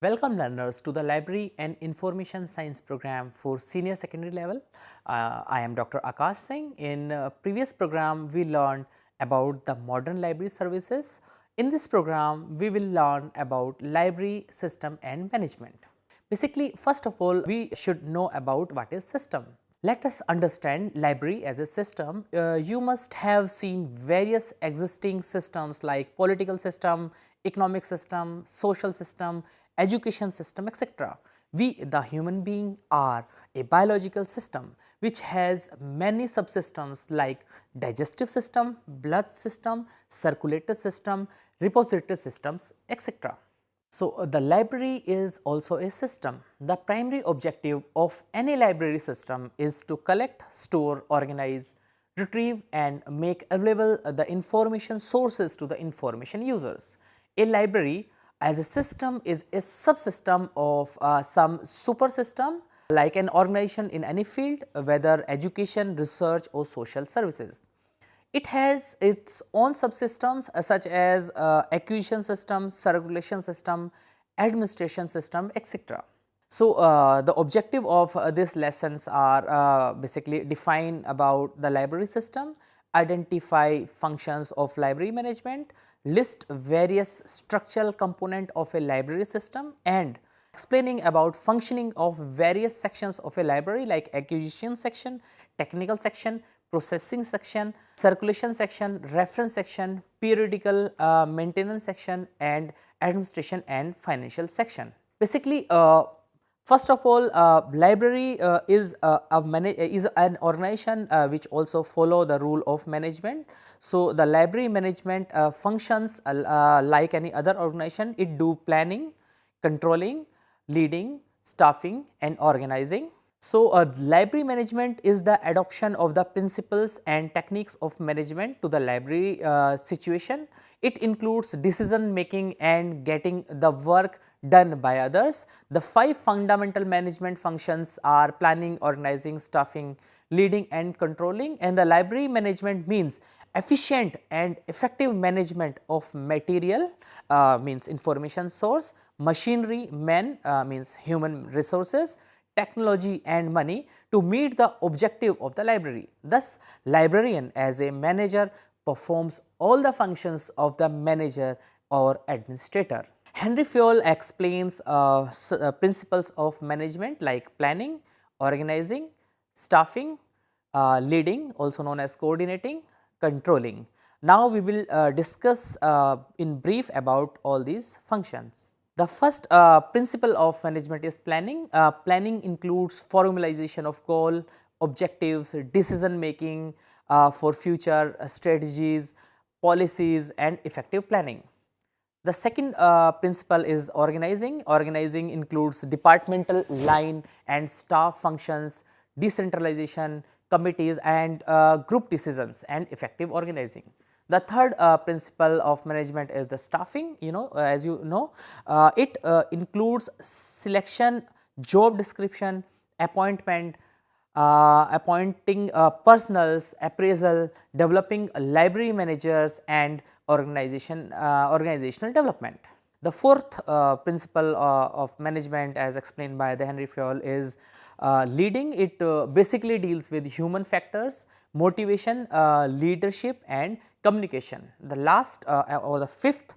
Welcome learners to the Library and Information Science program for senior secondary level. I am Dr. Akash Singh. In previous program, we learned about the modern library services. In this program, we will learn about library system and management. Basically, first of all, we should know about what is system. Let us understand library as a system. You must have seen various existing systems like political system, economic system, social system, education system, etc. We, the human being, are a biological system which has many subsystems like digestive system, blood system, circulatory system, repository systems, etc. So, the library is also a system. The primary objective of any library system is to collect, store, organize, retrieve and make available the information sources to the information users. A library as a system is a subsystem of some super system like an organization in any field, whether education, research or social services. It has its own subsystems such as acquisition system, circulation system, administration system, etc. So, the objective of these lessons are basically define about the library system, identify functions of library management, list various structural component of a library system and explaining about functioning of various sections of a library like acquisition section, technical section, processing section, circulation section, reference section, periodical maintenance section and administration and financial section. Basically, first of all, library is an organization which also follow the rule of management. So, the library management functions like any other organization. It do planning, controlling, leading, staffing and organizing. So, library management is the adoption of the principles and techniques of management to the library situation. It includes decision making and getting the work done by others. The 5 fundamental management functions are planning, organizing, staffing, leading and controlling, and the library management means efficient and effective management of material means information source, machinery, men means human resources, technology and money to meet the objective of the library. Thus, librarian as a manager performs all the functions of the manager or administrator. Henry Fayol explains principles of management like planning, organizing, staffing, leading also known as coordinating, controlling. Now, we will discuss in brief about all these functions. The first principle of management is planning. Planning includes formalization of goal, objectives, decision making for future strategies, policies and effective planning. The second principle is organizing. Organizing includes departmental line and staff functions, decentralization, committees and group decisions and effective organizing. The third principle of management is the staffing. As you know, it includes selection, job description, appointment, appointing personals, appraisal, developing library managers and organizational development. The fourth principle of management as explained by the Henry Fayol is leading. It basically deals with human factors, motivation, leadership and communication. The last or the fifth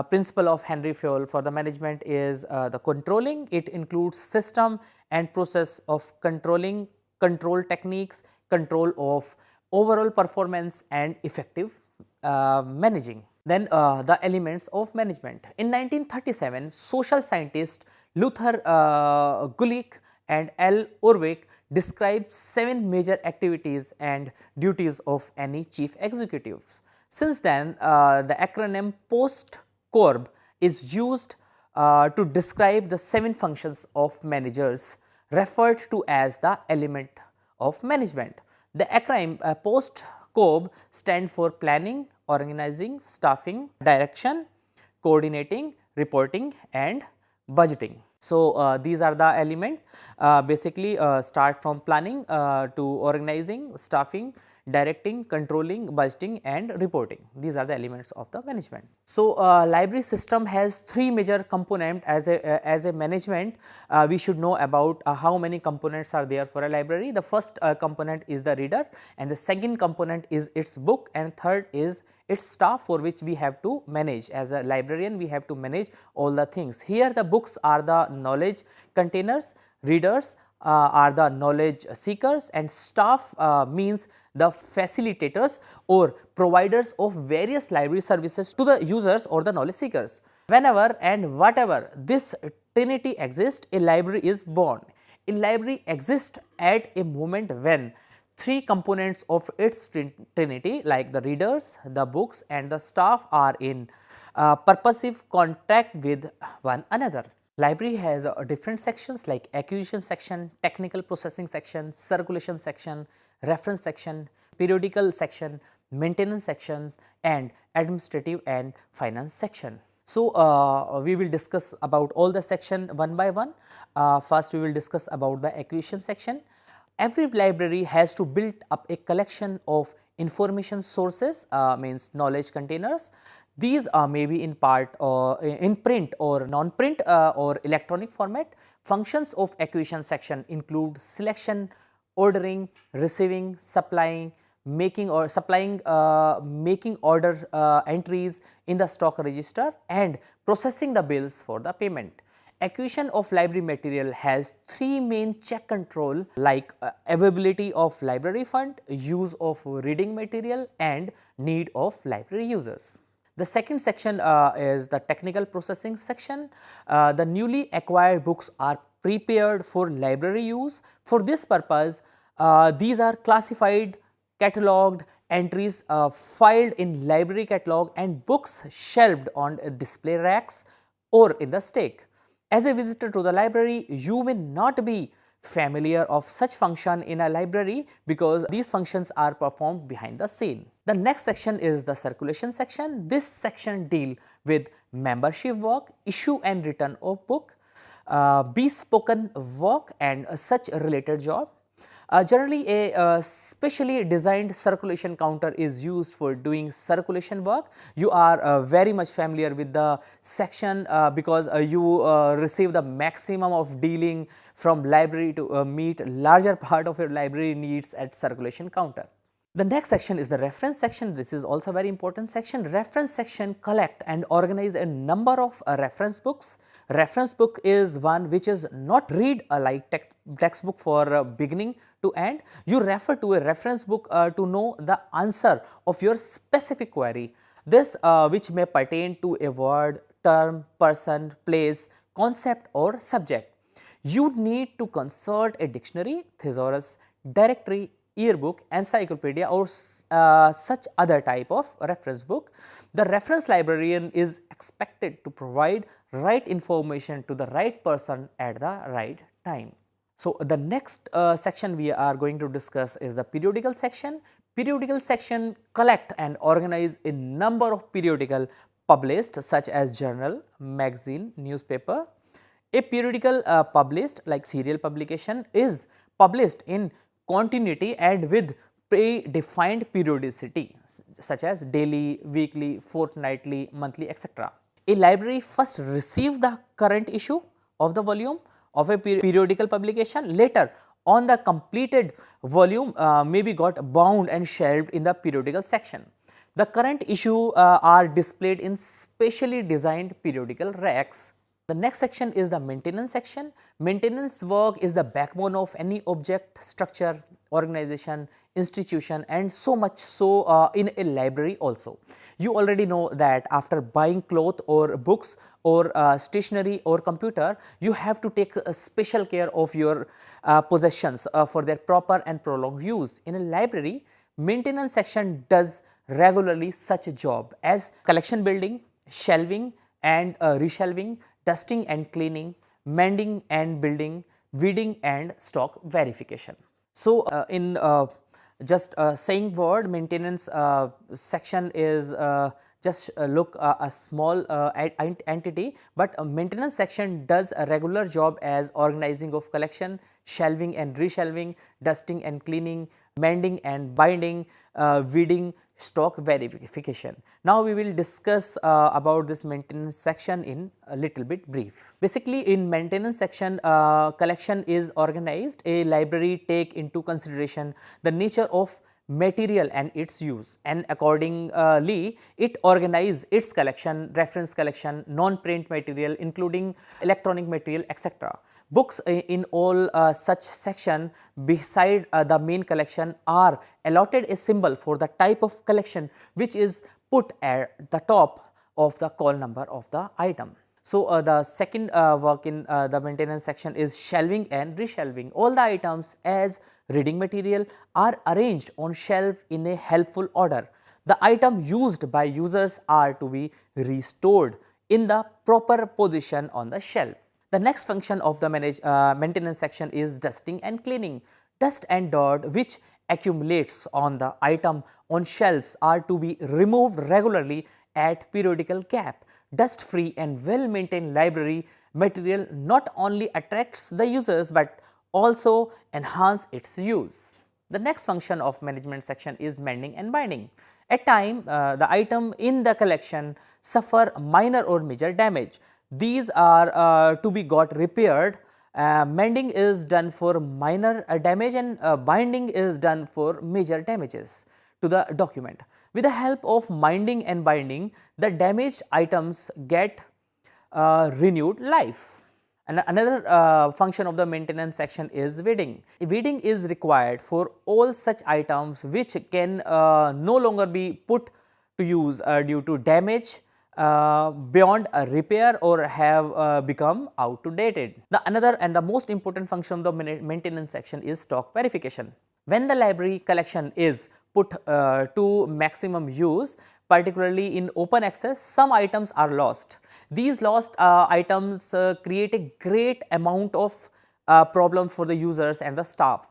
principle of Henry Fayol for the management is the controlling. It includes system and process of controlling, control techniques, control of overall performance and effective managing. Then the elements of management. In 1937, social scientists Luther Gulick and L. Orwick described 7 major activities and duties of any chief executives. Since then, the acronym POST-CORB is used to describe the 7 functions of managers referred to as the element of management. The acronym POST-CORB stand for planning, organizing, staffing, direction, coordinating, reporting and budgeting. So, these are the element basically start from planning to organizing, staffing, directing, controlling, budgeting and reporting. These are the elements of the management. So, library system has three major components. As a management, we should know about how many components are there for a library. The first component is the reader, and the second component is its book, and third is its staff, for which we have to manage. As a librarian, we have to manage all the things. Here the books are the knowledge containers, readers are the knowledge seekers, and staff means the facilitators or providers of various library services to the users or the knowledge seekers. Whenever and whatever this trinity exists, a library is born. A library exists at a moment when three components of its trinity, like the readers, the books and the staff, are in purposive contact with one another. Library has different sections like acquisition section, technical processing section, circulation section, reference section, periodical section, maintenance section and administrative and finance section. So, we will discuss about all the section one by one. First we will discuss about the acquisition section. Every library has to build up a collection of information sources, means knowledge containers. These may be in part or in print or non-print or electronic format. Functions of acquisition section include selection, ordering, receiving, supplying, making or supplying, making order entries in the stock register and processing the bills for the payment. Acquisition of library material has three main check control, like availability of library fund, use of reading material and need of library users. The second section is the technical processing section. The newly acquired books are prepared for library use. For this purpose, these are classified, catalogued, entries filed in library catalog and books shelved on display racks or in the stake. As a visitor to the library, you may not be familiar of such function in a library because these functions are performed behind the scene. The next section is the circulation section. This section deal with membership work, issue and return of book, bespoken work and such related job. Generally, a specially designed circulation counter is used for doing circulation work. You are very much familiar with the section because you receive the maximum of dealing from library to meet larger part of your library needs at circulation counter. The next section is the reference section. This is also a very important section. Reference section collect and organize a number of reference books. Reference book is one which is not read like textbook for beginning to end. You refer to a reference book to know the answer of your specific query. This which may pertain to a word, term, person, place, concept or subject. You need to consult a dictionary, thesaurus, directory, yearbook, encyclopedia or such other type of reference book. The reference librarian is expected to provide right information to the right person at the right time. So, the next section we are going to discuss is the periodical section. Periodical section collect and organize a number of periodical published such as journal, magazine, newspaper. A periodical published like serial publication is published in continuity and with predefined periodicity such as daily, weekly, fortnightly, monthly, etc. A library first receives the current issue of the volume of a periodical publication. Later on, the completed volume may be got bound and shelved in the periodical section. The current issue are displayed in specially designed periodical racks. The next section is the maintenance section. Maintenance work is the backbone of any object, structure, organization, institution and so much so in a library also. You already know that after buying cloth or books or stationery or computer, you have to take special care of your possessions for their proper and prolonged use. In a library, maintenance section does regularly such a job as collection building, shelving and reshelving, dusting and cleaning, mending and building, weeding and stock verification. So, in just saying word maintenance section is just look a small entity, but a maintenance section does a regular job as organizing of collection, shelving and reshelving, dusting and cleaning, mending and binding, weeding, stock verification. Now we will discuss about this maintenance section in a little bit brief. Basically, in maintenance section, collection is organized. A library take into consideration the nature of material and its use, and accordingly it organize its collection, reference collection, non-print material including electronic material, etc. Books in all such section beside the main collection are allotted a symbol for the type of collection which is put at the top of the call number of the item. So, the second work in the maintenance section is shelving and reshelving. All the items as reading material are arranged on shelf in a helpful order. The item used by users are to be restored in the proper position on the shelf. The next function of the maintenance section is dusting and cleaning. Dust and dirt which accumulates on the item on shelves are to be removed regularly at periodical gap. Dust free and well maintained library material not only attracts the users but also enhance its use. The next function of management section is mending and binding. At time the item in the collection suffer minor or major damage. These are to be got repaired. Mending is done for minor damage and binding is done for major damages to the document. With the help of mending and binding, the damaged items get renewed life. And another function of the maintenance section is weeding. Weeding is required for all such items which can no longer be put to use due to damage, beyond a repair, or have become outdated. The another and the most important function of the maintenance section is stock verification. When the library collection is put to maximum use, particularly in open access, some items are lost. These lost items create a great amount of problem for the users and the staff.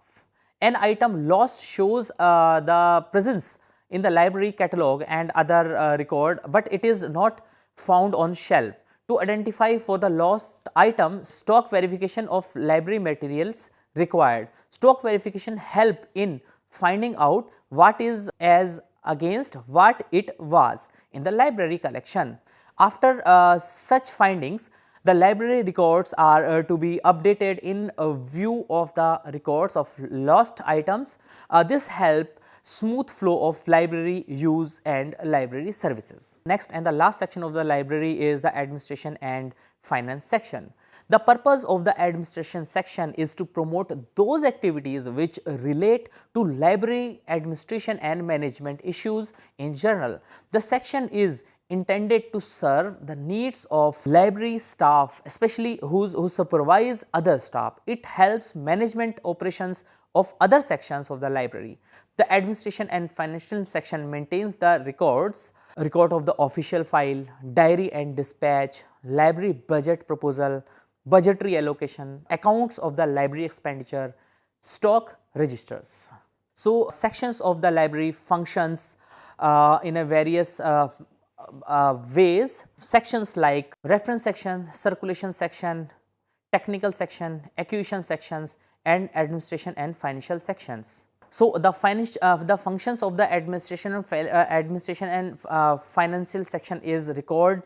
An item lost shows the presence in the library catalog and other record, but it is not found on shelf. To identify for the lost item, stock verification of library materials required. Stock verification help in finding out what is as against what it was in the library collection. After such findings, the library records are to be updated in view of the records of lost items. This help smooth flow of library use and library services. Next and the last section of the library is the administration and finance section. The purpose of the administration section is to promote those activities which relate to library administration and management issues in general. The section is intended to serve the needs of library staff, especially who supervise other staff. It helps management operations of other sections of the library. The administration and financial section maintains the record of the official file, diary and dispatch, library budget proposal, budgetary allocation, accounts of the library expenditure, stock registers. So, sections of the library functions in a various ways. Sections like reference section, circulation section, technical section, acquisition sections, and administration and financial sections. So, the functions of the administration and financial section is record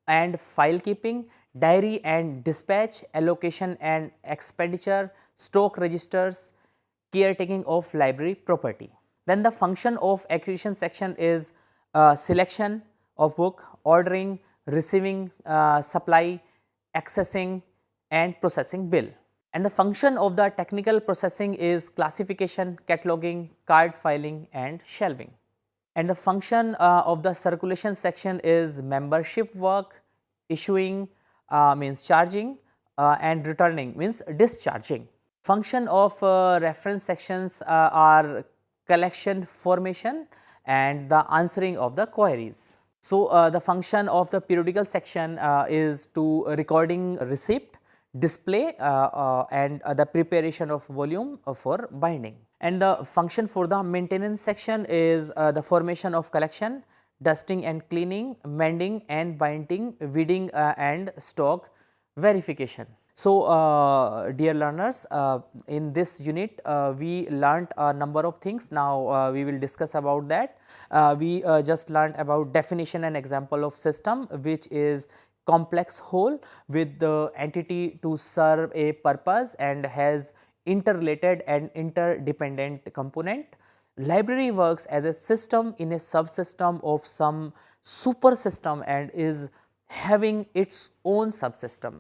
and file keeping, diary and dispatch, allocation and expenditure, stock registers, caretaking of library property. Then the function of acquisition section is selection of book, ordering, receiving supply, accessing and processing bill. And the function of the technical processing is classification, cataloging, card filing and shelving. And the function of the circulation section is membership work, issuing means charging and returning means discharging. Function of reference sections are collection formation and the answering of the queries. So, the function of the periodical section is to recording receipt, display and the preparation of volume for binding. And the function for the maintenance section is the formation of collection, dusting and cleaning, mending and binding, weeding and stock verification. So, dear learners, in this unit we learnt a number of things. Now, we will discuss about that. We just learnt about definition and example of system, which is complex whole with the entity to serve a purpose and has interrelated and interdependent component. Library works as a system in a subsystem of some super system and is having its own subsystem.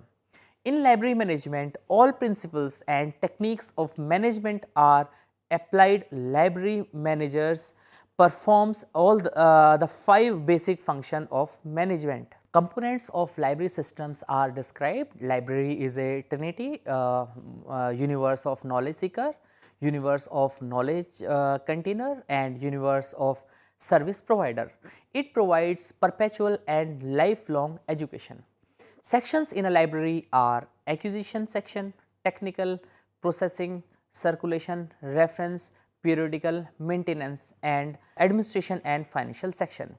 In library management, all principles and techniques of management are applied. Library managers performs all the 5 basic function of management. Components of library systems are described. Library is a trinity, universe of knowledge seeker, universe of knowledge container and universe of service provider. It provides perpetual and lifelong education. Sections in a library are acquisition section, technical, processing, circulation, reference, periodical, maintenance and administration and financial section.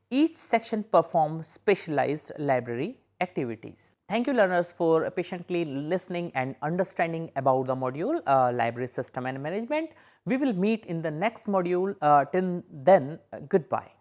Each section performs specialized library activities. Thank you learners for patiently listening and understanding about the module library system and management. We will meet in the next module. Till then, goodbye.